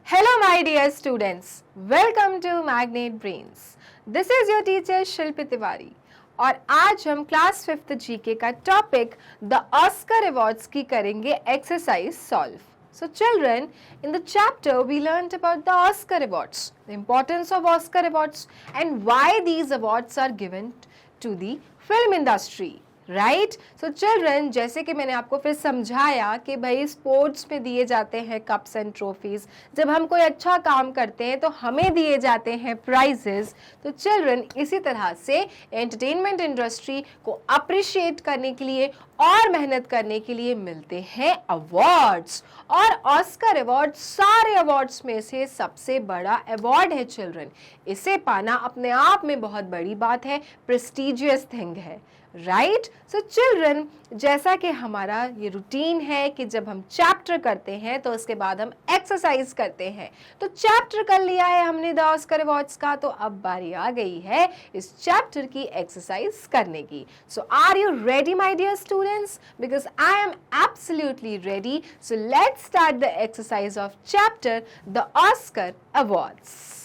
Hello my dear students, welcome to Magnet Brains. This is your teacher शिल्पी तिवारी और आज हम class 5th GK का topic the Oscar awards की करेंगे exercise solve. So children, in the chapter we learned about the Oscar awards, the importance of Oscar awards and why these awards are given to the film industry. Right. So children, जैसे कि मैंने आपको फिर समझाया कि भाई sports में दिए जाते हैं कप्स एंड ट्रॉफीज, जब हम कोई अच्छा काम करते हैं तो हमें दिए जाते हैं प्राइजेस. तो चिल्ड्रन, इसी तरह से एंटरटेनमेंट इंडस्ट्री को अप्रिशिएट करने के लिए और मेहनत करने के लिए मिलते हैं अवार्ड्स. और ऑस्कर अवार्ड सारे अवार्ड्स में से सबसे बड़ा अवार्ड है चिल्ड्रन. इसे पाना अपने आप में बहुत बड़ी बात है, प्रेस्टिजियस थिंग है. राइट. सो चिल्ड्रन, जैसा कि हमारा ये रूटीन है कि जब हम चैप्टर करते हैं तो उसके बाद हम एक्सरसाइज करते हैं. तो चैप्टर कर लिया है हमने द ऑस्कर अवार्ड्स का, तो अब बारी आ गई है इस चैप्टर की एक्सरसाइज करने की. So are you ready my dear students? Because I am absolutely ready. So let's start the exercise of chapter the Oscar awards.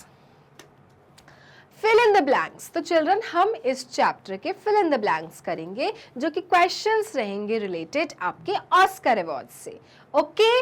Fill in the blanks. तो चिल्ड्रन, हम इस चैप्टर के फिल इन द ब्लैंक्स करेंगे जो कि questions रहेंगे related आपके Oscar award से. Okay,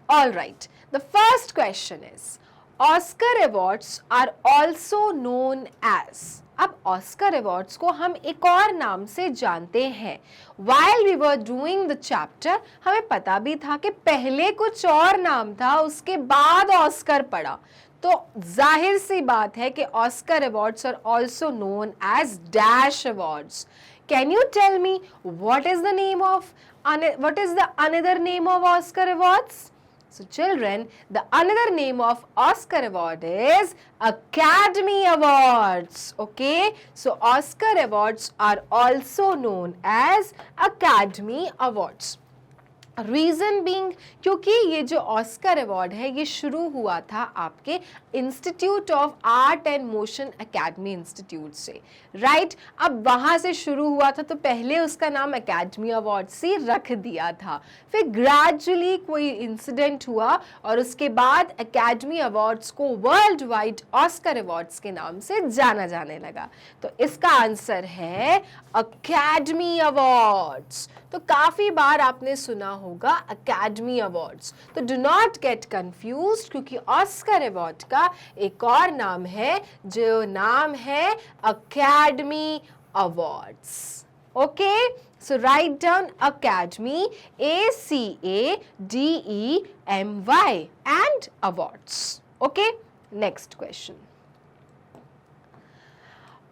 all right. The first question is Oscar awards are also known as. अब ऑस्कर अवार्ड्स को हम एक और नाम से जानते हैं. While we were doing the chapter, हमें पता भी था कि पहले कुछ और नाम था, उसके बाद ऑस्कर पड़ा. तो जाहिर सी बात है कि Oscar awards are also known as dash awards. Can you tell me what is the another name of Oscar awards? So children, the another name of Oscar award is Academy Awards. Okay, so Oscar awards are also known as Academy Awards. Reason being, क्योंकि ये जो Oscar award है ये शुरू हुआ था आपके institute of art and motion academy institute से. राइट. अब वहाँ से शुरू हुआ था तो पहले उसका नाम एकेडमी अवार्ड्स ही रख दिया था. फिर ग्रेजुअली कोई इंसिडेंट हुआ और उसके बाद एकेडमी अवार्ड्स को वर्ल्ड वाइड ऑस्कर अवार्ड्स के नाम से जाना जाने लगा. तो इसका आंसर है एकेडमी अवार्ड्स. तो काफ़ी बार आपने सुना होगा एकेडमी अवार्ड्स. तो डू नॉट गेट कंफ्यूज्ड, क्योंकि ऑस्कर अवार्ड का एक और नाम है जो नाम है academy awards. Okay, so write down academy, ACADEMY and awards. Okay, next question.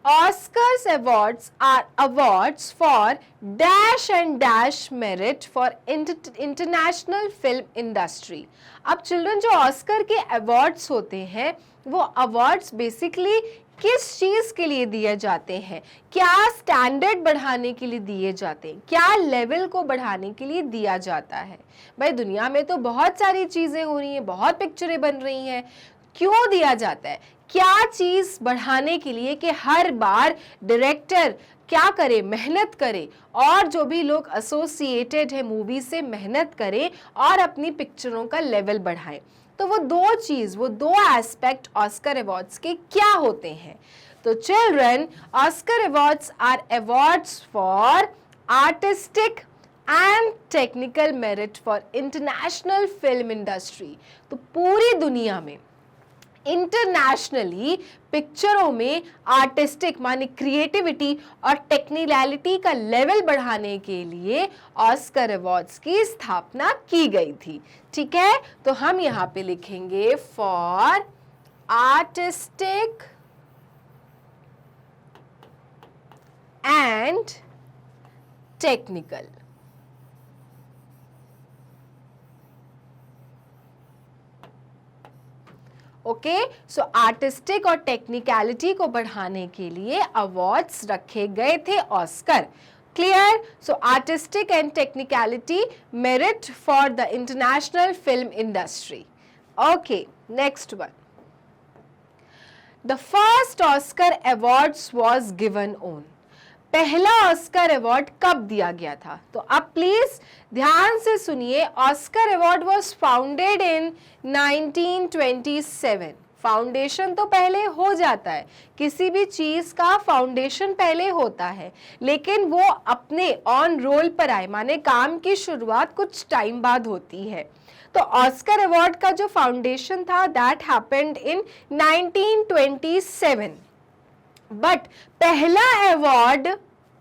Oscars awards are awards for dash and dash merit for international film industry. अब चिल्ड्रन, जो ऑस्कर के अवार्ड्स होते हैं वो अवार्ड्स बेसिकली किस चीज़ के लिए दिए जाते हैं? क्या स्टैंडर्ड बढ़ाने के लिए दिए जाते हैं? क्या लेवल को बढ़ाने के लिए दिया जाता है? भाई दुनिया में तो बहुत सारी चीज़ें हो रही हैं, बहुत पिक्चरें बन रही हैं. क्यों दिया जाता है? क्या चीज़ बढ़ाने के लिए कि हर बार डायरेक्टर क्या करे, मेहनत करे, और जो भी लोग एसोसिएटेड है मूवी से मेहनत करें और अपनी पिक्चरों का लेवल बढ़ाएं. तो वो दो एस्पेक्ट ऑस्कर अवार्ड्स के क्या होते हैं? तो children, Oscar awards are awards for artistic and technical merit for international film industry. तो पूरी दुनिया में इंटरनेशनली पिक्चरों में आर्टिस्टिक माने क्रिएटिविटी और टेक्निकलिटी का लेवल बढ़ाने के लिए ऑस्कर अवार्ड्स की स्थापना की गई थी. ठीक है, तो हम यहाँ पे लिखेंगे for artistic and technical. Okay, so artistic और टेक्निकलिटी को बढ़ाने के लिए अवार्ड्स रखे गए थे Oscar. Clear? So artistic and technicality merit for the international film industry. Okay, next one. The first Oscar awards was given on. पहला Oscar award कब दिया गया था? तो अब प्लीज ध्यान से सुनिए, Oscar award was founded in 1927। Foundation तो पहले हो जाता है, किसी भी चीज का फाउंडेशन पहले होता है, लेकिन वो अपने ऑन रोल पर आए, माने काम की शुरुआत कुछ टाइम बाद होती है। तो ऑस्कर अवार्ड का जो फाउंडेशन था दैट हैपेंड इन 1927। बट पहला अवार्ड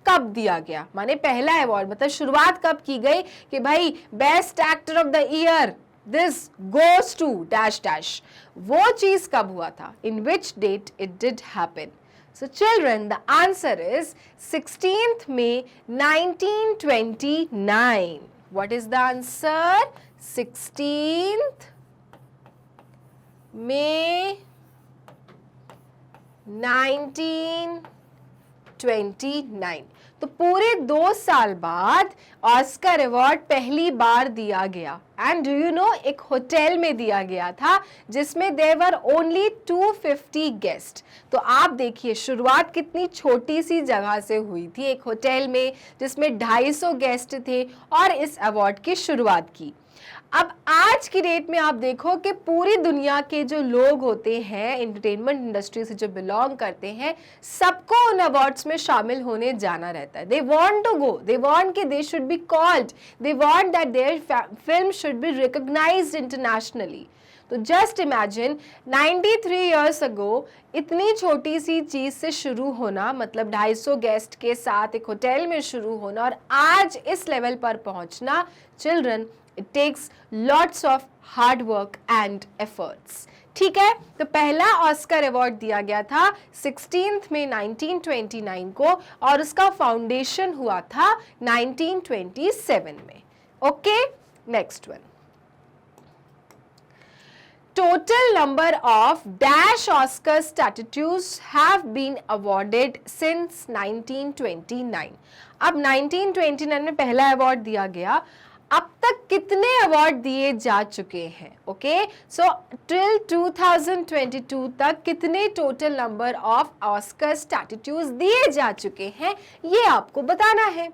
कब दिया गया, माने पहला अवार्ड मतलब शुरुआत कब की गई कि भाई best actor of the year this goes to dash dash, वो चीज कब हुआ था? In which date it did happen? So children, the answer is 16th May 1929. What is the answer? 16th May 1929। तो पूरे 2 साल बाद ऑस्कर अवार्ड पहली बार दिया गया। एंड डू यू नो, एक होटल में दिया गया था जिसमें देयर वर ओनली 250 गेस्ट। तो आप देखिए शुरुआत कितनी छोटी सी जगह से हुई थी, एक होटल में जिसमें 250 गेस्ट थे और इस अवार्ड की शुरुआत की। अब आज की डेट में आप देखो कि पूरी दुनिया के जो लोग होते हैं एंटरटेनमेंट इंडस्ट्री से जो बिलोंग करते हैं, सबको उन अवार्ड्स में शामिल होने जाना रहता है। They want to go, they want कि they should be called, they want that their film should be recognised internationally. तो जस्ट इमेजिन 93 इयर्स अगो इतनी छोटी सी चीज से शुरू होना, मतलब 250 गेस्ट के साथ एक होटल में शुरू होना और आज इस लेवल पर पहुंचना। Children, it takes lots of hard work and efforts। ठीक है, तो पहला ऑस्कर अवार्ड दिया गया था 16th मई 1929 को और उसका फाउंडेशन हुआ था 1927 में। Okay, next one. Total number of dash Oscar statues have been awarded since 1929। अब 1929 में पहला अवार्ड दिया गया, अब तक कितने अवार्ड दिए जा चुके हैं? ओके, सो टिल 2022 तक कितने total number of Oscar statues दिए जा चुके हैं, ये आपको बताना है।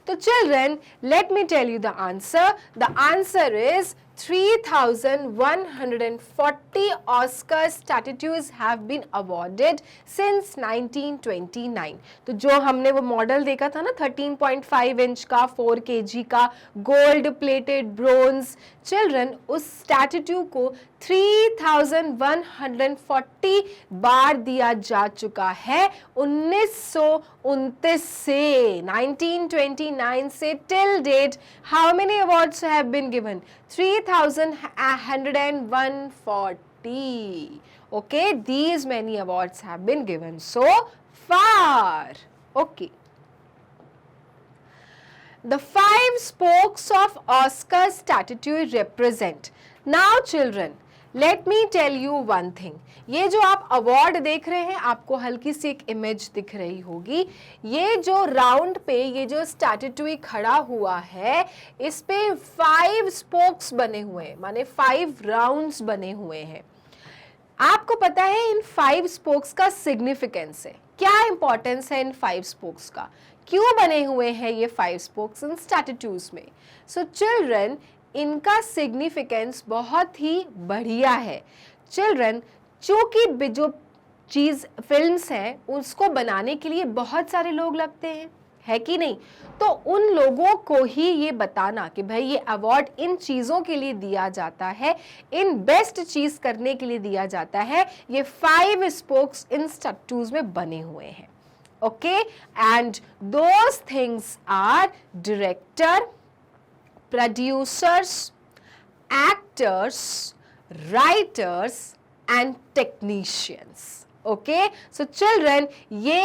तो चिल्ड्रन, let me tell you the answer. The answer is 3,140 Oscar statues have been awarded since 1929। तो जो हमने वो मॉडल देखा था ना 13.5 इंच का 4 kg का गोल्ड प्लेटेड ब्रोंज, चिल्ड्रन उस स्टैट्यू को 3,140 बार दिया जा चुका है 1929 से। 1929 से till date how many awards have been given? 3,140। Okay, these many awards have been given so far. Okay. The 5 spokes of Oscar statue represent. Now children, let me tell you one thing. ये जो आप award देख रहे हैं, आपको हल्की सी एक image दिख रही होगी। ये जो राउंड पे ये जो स्टैट्यू खड़ा हुआ है, इस पे 5 स्पोक्स बने हुए हैं, माने 5 राउंड्स बने हुए हैं। आपको पता है इन 5 स्पोक्स का सिग्निफिकेंस है, क्या इंपॉर्टेंस है इन 5 स्पोक्स का, क्यों बने हुए हैं ये 5 स्पोक्स इन स्टैट्यूज में? सो चिल्ड्रन, इनका सिग्निफिकेंस बहुत ही बढ़िया है। चिल्ड्रन, चूंकि जो चीज फिल्म्स हैं उसको बनाने के लिए बहुत सारे लोग लगते हैं, है कि नहीं? तो उन लोगों को ही ये बताना कि भाई ये अवार्ड इन चीज़ों के लिए दिया जाता है, इन बेस्ट चीज़ करने के लिए दिया जाता है, ये 5 स्पोक्स इन स्टैट्यूज में बने हुए हैं। Okay, and those things are director, producers, actors, writers and technicians. Okay, so children, ये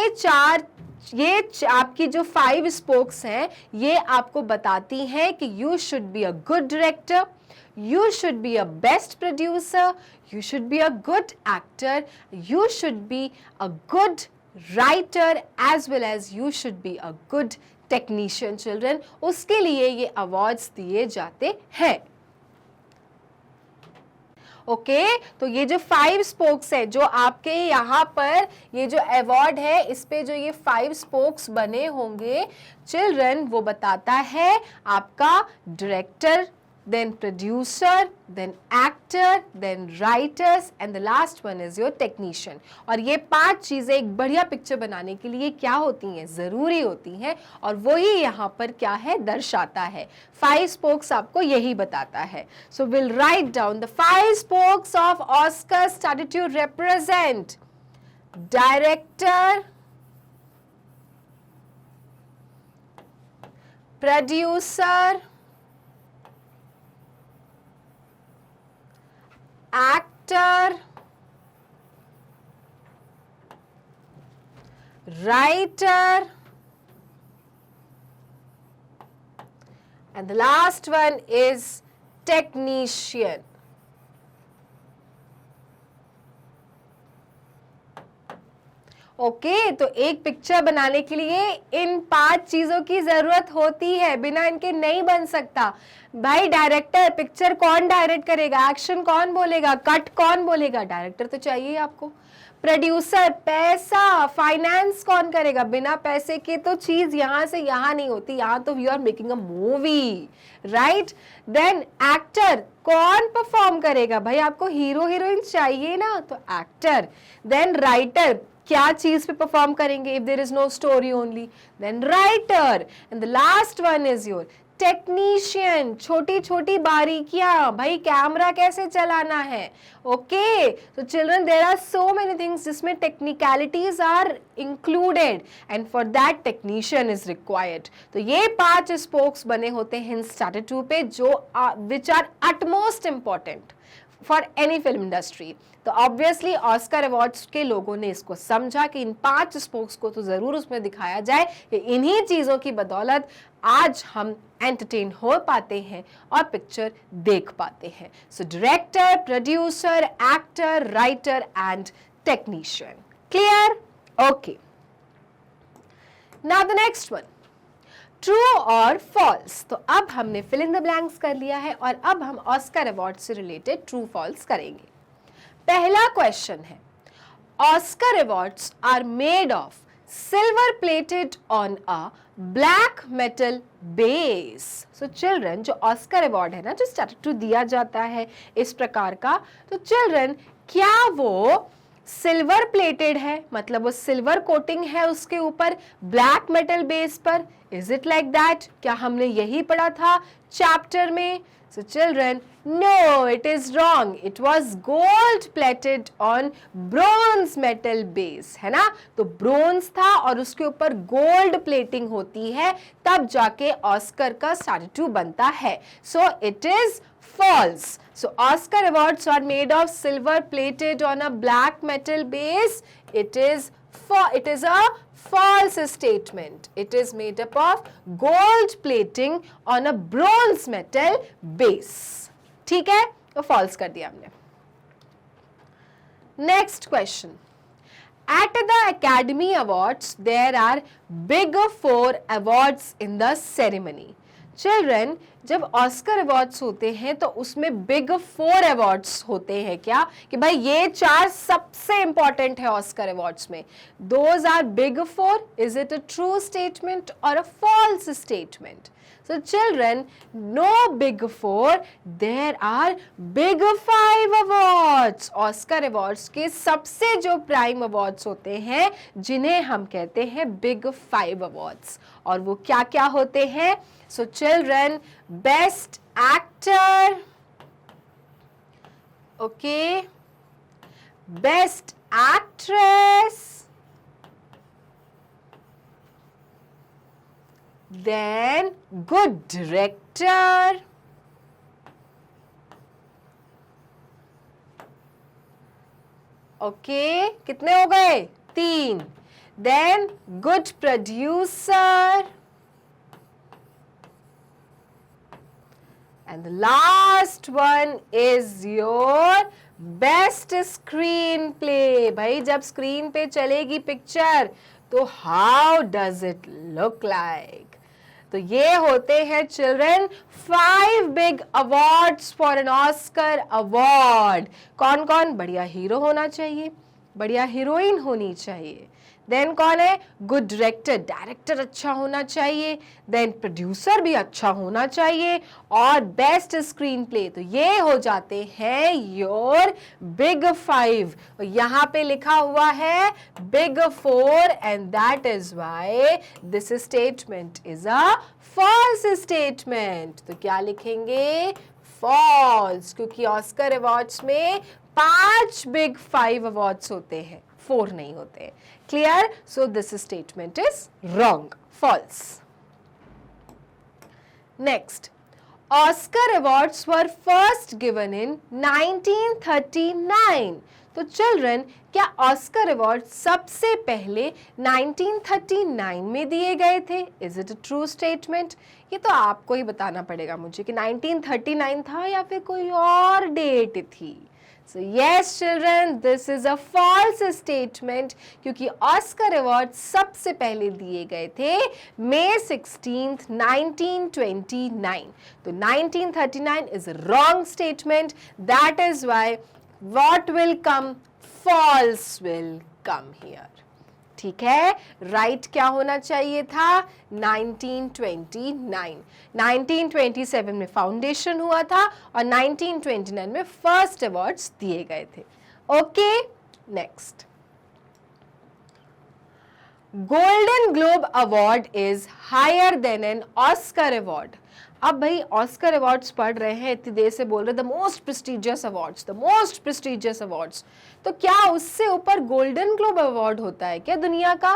आपकी जो 5 स्पोक्स हैं ये आपको बताती हैं कि you should be a good director, you should be a best producer, you should be a good actor, you should be a good writer as well as you should be a good technician। children, उसके लिए ये awards दिए जाते हैं। Okay तो ये जो 5 spokes है, जो आपके यहाँ पर ये जो अवार्ड है इस पे जो ये 5 स्पोक्स बने होंगे चिल्ड्रन, वो बताता है आपका director, then producer, then actor, then writers and the last one is your technician। और ये 5 चीजें एक बढ़िया पिक्चर बनाने के लिए क्या होती हैं, जरूरी होती हैं, और वही यहाँ पर क्या है दर्शाता है। 5 spokes आपको यही बताता है। So we'll write down the 5 spokes of Oscar started to represent director, producer, actor, writer, and the last one is technician। Okay तो एक पिक्चर बनाने के लिए इन 5 चीजों की जरूरत होती है, बिना इनके नहीं बन सकता। भाई डायरेक्टर, पिक्चर कौन डायरेक्ट करेगा, एक्शन कौन बोलेगा, कट कौन बोलेगा, डायरेक्टर तो चाहिए आपको। प्रोड्यूसर, पैसा, फाइनेंस कौन करेगा, बिना पैसे के तो चीज यहां से यहां नहीं होती, यहां तो you are making a movie, right. Then actor, कौन परफॉर्म करेगा, भाई आपको हीरो हीरोइन चाहिए ना, तो एक्टर। देन राइटर, क्या चीज पे परफॉर्म करेंगे, if there is no story only, then writer. And the last one is your technician, छोटी छोटी बारीकियां, भाई कैमरा कैसे चलाना है। ओके तो children there are so many things जिसमें technicalities are included and for that technician is required. तो ये 5 स्पोक्स बने होते हैं स्टार्टर 2 पे, जो which are utmost important for any film industry. तो ऑब्वियसली ऑस्कर अवार्ड्स के लोगों ने इसको समझा कि इन 5 स्पोक्स को तो जरूर उसमें दिखाया जाए, कि इन्हीं चीजों की बदौलत आज हम एंटरटेन हो पाते हैं और पिक्चर देख पाते हैं। So director, producer, actor, writer and technician. Clear? Okay, now the next one, true और फॉल्स। तो अब हमने फिल इन द ब्लैंक्स कर लिया है और अब हम ऑस्कर अवार्ड से रिलेटेड ट्रू फॉल्स करेंगे। पहला क्वेश्चन है, Oscar awards are made of silver plated on a black metal base. So children, जो ऑस्कर अवार्ड है ना, जो स्टार्टर टू दिया जाता है इस प्रकार का, तो चिल्ड्रन क्या वो सिल्वर प्लेटेड है, मतलब वो सिल्वर कोटिंग है उसके ऊपर ब्लैक मेटल बेस पर? Is it like that? क्या हमने यही पढ़ा था चैप्टर में? So children, no, it is wrong. It was gold plated on bronze metal base, है ना? तो ब्रोंज था और उसके ऊपर गोल्ड प्लेटिंग होती है, तब जाके ऑस्कर का स्टार्टर 2 बनता है। So it is false. So Oscar awards are made of silver plated on a black metal base. It is a false statement. It is made up of gold plating on a bronze metal base. ठीक है, तो false कर दिया हमने। Next question. At the Academy Awards, there are big 4 awards in the ceremony. Children, जब Oscar awards होते हैं तो उसमें बिग 4 अवार्ड्स होते हैं। क्या कि भाई ये 4 सबसे इंपॉर्टेंट है ऑस्कर अवार्ड्स में। Those are big 4। Is it a true statement और a false statement? So children, no big 4, there are big 5 awards। Oscar awards के सबसे जो प्राइम अवार्ड्स होते हैं जिन्हें हम कहते हैं बिग 5 अवार्ड्स, और वो क्या क्या होते हैं? So children, best actor, okay, best actress, then good director, okay, कितने हो गए? 3। then good producer, and the last one is your best screenplay। भाई जब स्क्रीन पे चलेगी पिक्चर तो how does it look like? तो ये होते हैं children 5 big awards for an Oscar award. कौन कौन? बढ़िया हीरो होना चाहिए, बढ़िया हीरोइन होनी चाहिए, देन कौन है? गुड डायरेक्टर, डायरेक्टर अच्छा होना चाहिए, देन प्रोड्यूसर भी अच्छा होना चाहिए, और बेस्ट स्क्रीन प्ले। तो ये हो जाते हैं योर बिग 5। यहाँ पे लिखा हुआ है big 4 and that is why this statement is a false statement. तो क्या लिखेंगे? फॉल्स, क्योंकि ऑस्कर अवार्ड्स में 5 बिग 5 अवार्ड्स होते हैं, 4 नहीं होते। Clear? So this statement is wrong, false. Next, Oscar awards were first given in 1939। तो चिल्ड्रन, क्या ऑस्कर अवार्ड सबसे पहले 1939 में दिए गए थे? Is it a true statement? ये तो आपको ही बताना पड़ेगा मुझे कि 1939 था या फिर कोई और डेट थी। So yes children, this is a false statement, क्योंकि ऑस्कर अवार्ड सबसे पहले दिए गए थे May 16th, 1929। तो 1939 is a wrong statement. That is why what will come? False will come here. ठीक है, राइट क्या होना चाहिए था? 1929। 1927 में फाउंडेशन हुआ था और 1929 में फर्स्ट अवार्ड्स दिए गए थे। Okay, next, golden globe award is higher than an Oscar award. अब भाई ऑस्कर अवार्ड्स पढ़ रहे हैं, इतनी देर से बोल रहे the most prestigious awards, the most prestigious awards, तो क्या उससे ऊपर गोल्डन ग्लोब अवार्ड होता है क्या दुनिया का?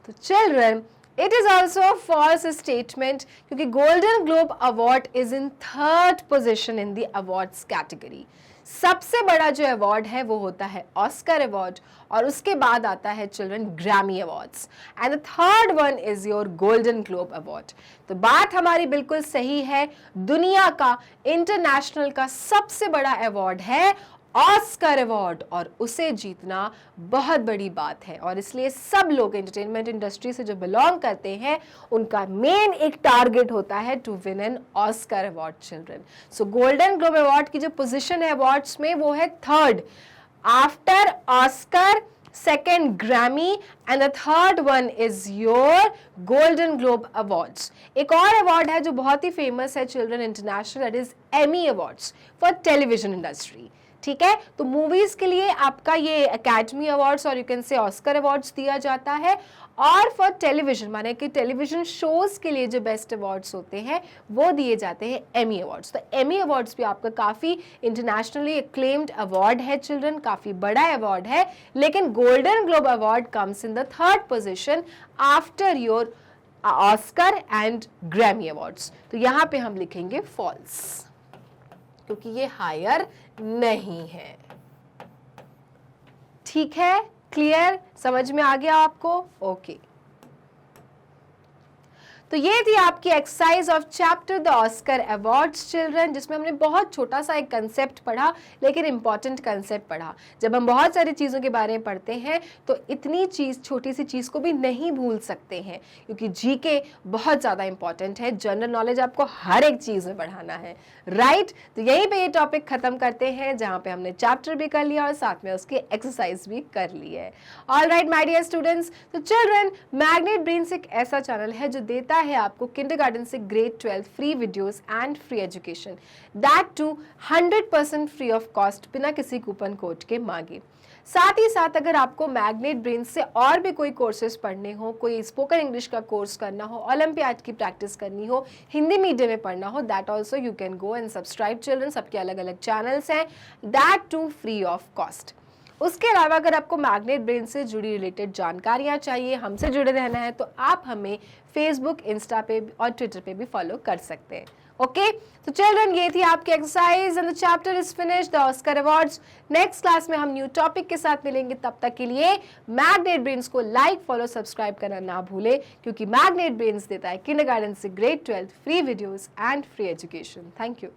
तो children, it is also a false statement, क्योंकि Golden globe award is in 3rd position in the awards category. सबसे बड़ा जो अवार्ड है वो होता है ऑस्कर अवार्ड, और उसके बाद आता है children Grammy awards, and the 3rd one is your golden globe award. तो बात हमारी बिल्कुल सही है, दुनिया का इंटरनेशनल का सबसे बड़ा अवार्ड है ऑस्कर अवार्ड, और उसे जीतना बहुत बड़ी बात है, और इसलिए सब लोग एंटरटेनमेंट इंडस्ट्री से जो बिलोंग करते हैं उनका मेन एक टारगेट होता है to win an Oscar award children. So golden globe award की जो पोजीशन है अवार्ड्स में वो है 3rd after Oscar, 2nd Grammy, and the 3rd one is your golden globe awards. एक और अवार्ड है जो बहुत ही फेमस है children international, that is Emmy awards for television industry. ठीक है, तो मूवीज के लिए आपका ये एकेडमी अवार्ड्स और you can say Oscar awards दिया जाता है, और फॉर टेलीविजन माने कि टेलीविजन शोज के लिए जो बेस्ट अवार्ड्स होते हैं वो दिए जाते हैं एमी अवार्ड्स। तो एमी अवार्ड्स भी आपका काफ़ी इंटरनेशनली एक्लेम्ड अवार्ड है चिल्ड्रन, काफ़ी बड़ा अवार्ड है, लेकिन golden globe award comes in the 3rd position after your Oscar and Grammy awards. तो यहाँ पे हम लिखेंगे फॉल्स, क्योंकि ये हायर नहीं है। ठीक है, क्लियर? समझ में आ गया आपको? ओके। तो ये थी आपकी exercise of chapter the Oscar awards children, जिसमें हमने बहुत छोटा सा एक कंसेप्ट पढ़ा, लेकिन इंपॉर्टेंट कंसेप्ट पढ़ा। जब हम बहुत सारी चीज़ों के बारे में पढ़ते हैं तो इतनी चीज़, छोटी सी चीज़ को भी नहीं भूल सकते हैं, क्योंकि जीके बहुत ज़्यादा इंपॉर्टेंट है। जनरल नॉलेज आपको हर एक चीज़ में बढ़ाना है, राइट? तो यहीं पे ये टॉपिक खत्म करते हैं, जहाँ पे हमने चैप्टर भी कर लिया और साथ में उसकी एक्सरसाइज भी कर ली है। All right my dear students, तो चिल्ड्रन, मैग्नेट ब्रेन्स एक ऐसा चैनल है जो देता है आपको किंडरगार्टन से grade 12 free videos and free education, that too 100% free of cost, बिना किसी कूपन कोड के मांगे। साथ ही साथ अगर आपको मैग्नेट ब्रेन्स से और भी कोई कोर्सेज पढ़ने हो, कोई स्पोकन इंग्लिश का कोर्स करना हो, ओलंपियाड की प्रैक्टिस करनी हो, हिंदी मीडियम में पढ़ना हो, that also you can go and subscribe children. सबके अलग अलग चैनल्स हैं, that too free of cost. उसके अलावा अगर आपको मैग्नेट ब्रेन से जुड़ी रिलेटेड जानकारियाँ चाहिए, हमसे जुड़े रहना है, तो आप हमें फेसबुक, इंस्टा पे और ट्विटर पे भी फॉलो कर सकते हैं। ओके, तो चिल्ड्रन, ये थी आपकी exercise and the chapter is finished, the Oscar awards. Next class में हम न्यू टॉपिक के साथ मिलेंगे, तब तक के लिए मैग्नेट ब्रेन्स को लाइक, फॉलो, सब्सक्राइब करना ना भूले, क्योंकि मैग्नेट ब्रेन्स देता है किंडरगार्टन से grade 12 free videos and free education. Thank you.